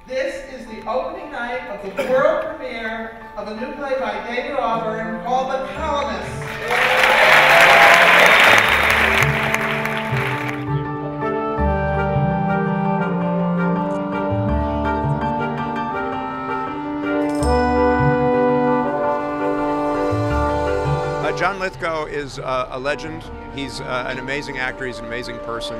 This is the opening night of the world premiere of a new play by David AUBURN called The COLUMNIST. John Lithgow is a legend. He's an amazing actor. He's an amazing person.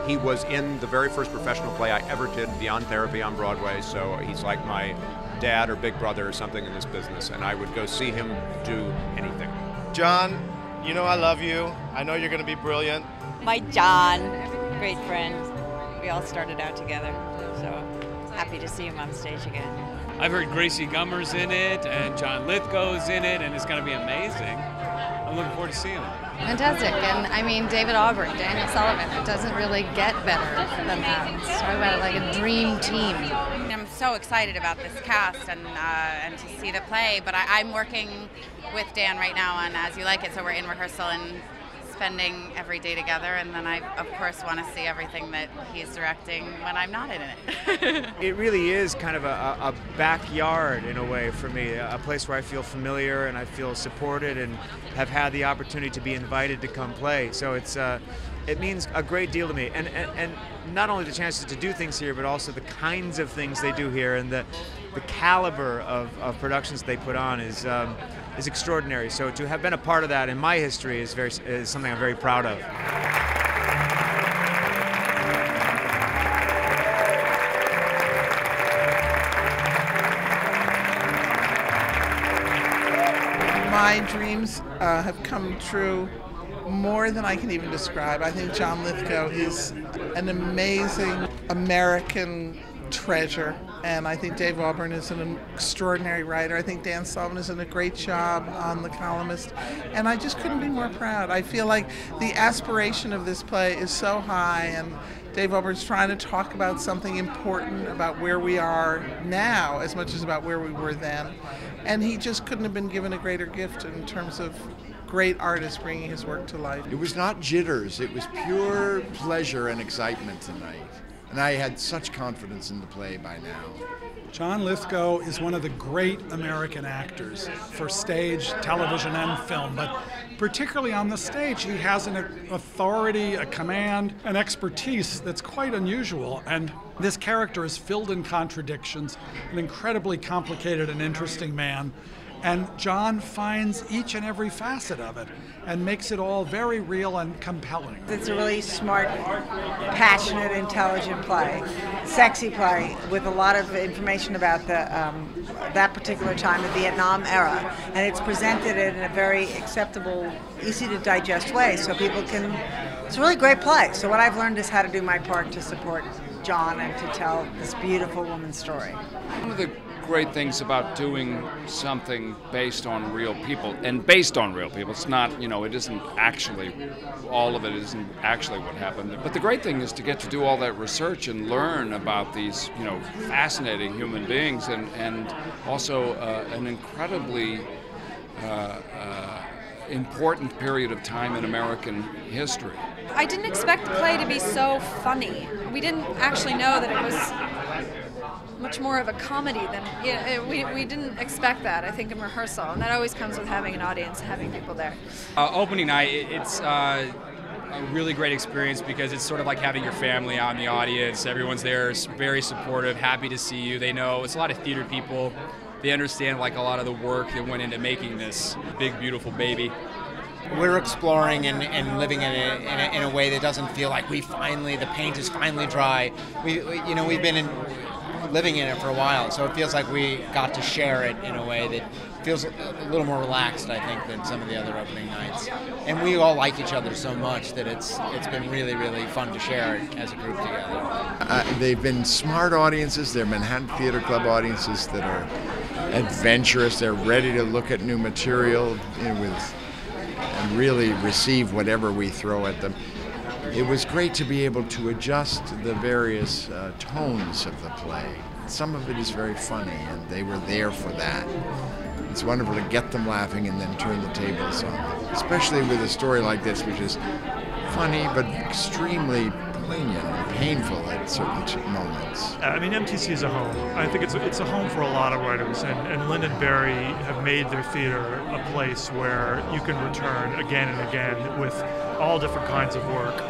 He was in the very first professional play I ever did, Beyond Therapy, on Broadway, so he's like my dad or big brother or something in this business, and I would go see him do anything. John, you know I love you. I know you're going to be brilliant. My John, great friend. We all started out together, so happy to see him on stage again. I've heard Gracie Gummer's in it, and John Lithgow's in it, and it's going to be amazing. I'm looking forward to seeing it. Fantastic, and I mean David AUBURN, Daniel Sullivan, it doesn't really get better than that. It's talking about like a dream team. I'm so excited about this cast and to see the play, but I'm working with Dan right now on As You Like It, so we're in rehearsal and spending every day together, and then I of course want to see everything that he's directing when I'm not in it. It really is kind of a backyard in a way for me, a place where I feel familiar and I feel supported and have had the opportunity to be invited to come play. So it means a great deal to me, and not only the chances to do things here, but also the kinds of things they do here, and the caliber of productions they put on is extraordinary. So to have been a part of that in my history is something I'm very proud of. My dreams have come true more than I can even describe. I think John Lithgow is an amazing American treasure, and I think Dave AUBURN is an extraordinary writer. I think Dan Sullivan has done a great job on The Columnist, and I just couldn't be more proud. I feel like the aspiration of this play is so high, and Dave AUBURN's trying to talk about something important about where we are now as much as about where we were then, and he just couldn't have been given a greater gift in terms of great artist bringing his work to life. It was not jitters, it was pure pleasure and excitement tonight. And I had such confidence in the play by now. John Lithgow is one of the great American actors for stage, television, and film, but particularly on the stage, he has an authority, a command, an expertise that's quite unusual, and this character is filled in contradictions, an incredibly complicated and interesting man, and John finds each and every facet of it and makes it all very real and compelling. It's a really smart, passionate, intelligent play, sexy play with a lot of information about that particular time, the Vietnam era, and it's presented in a very acceptable, easy to digest way, so people can. It's a really great play. So what I've learned is how to do my part to support John and to tell this beautiful woman's story. One of the great things about doing something based on real people, and based on real people, it's not, it isn't actually, all of it isn't actually what happened, but the great thing is to get to do all that research and learn about these, fascinating human beings, and also an incredibly important period of time in American history. I didn't expect the play to be so funny. We didn't actually know that it was much more of a comedy than, we didn't expect that, I think, in rehearsal, and that always comes with having an audience, having people there. Opening night, it's a really great experience because it's sort of like having your family out in the audience. Everyone's there, very supportive, happy to see you. They know it's a lot of theater people. They understand like a lot of the work that went into making this big, beautiful baby. We're exploring and living in a way that doesn't feel like the paint is finally dry. We've been living in it for a while, so it feels like we got to share it in a way that feels a little more relaxed, I think, than some of the other opening nights. And we all like each other so much that it's been really, really fun to share it as a group together. They've been smart audiences. They're Manhattan Theater Club audiences that are adventurous. They're ready to look at new material and really receive whatever we throw at them. It was great to be able to adjust the various tones of the play. Some of it is very funny, and they were there for that. It's wonderful to get them laughing and then turn the tables on them, especially with a story like this, which is funny but extremely poignant and painful at certain moments. I mean, MTC is a home. I think it's a home for a lot of writers, and Lynn and Barry have made their theater a place where you can return again and again with all different kinds of work,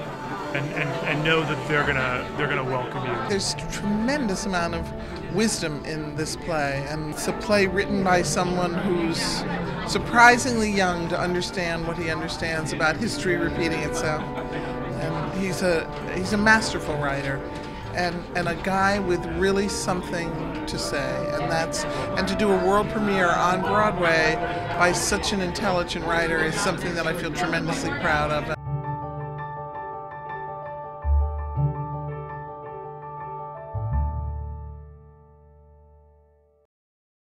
and know that they're gonna welcome you. There's a tremendous amount of wisdom in this play, and it's a play written by someone who's surprisingly young to understand what he understands about history repeating itself. And he's a masterful writer, and a guy with really something to say, and to do a world premiere on Broadway by such an intelligent writer is something that I feel tremendously proud of.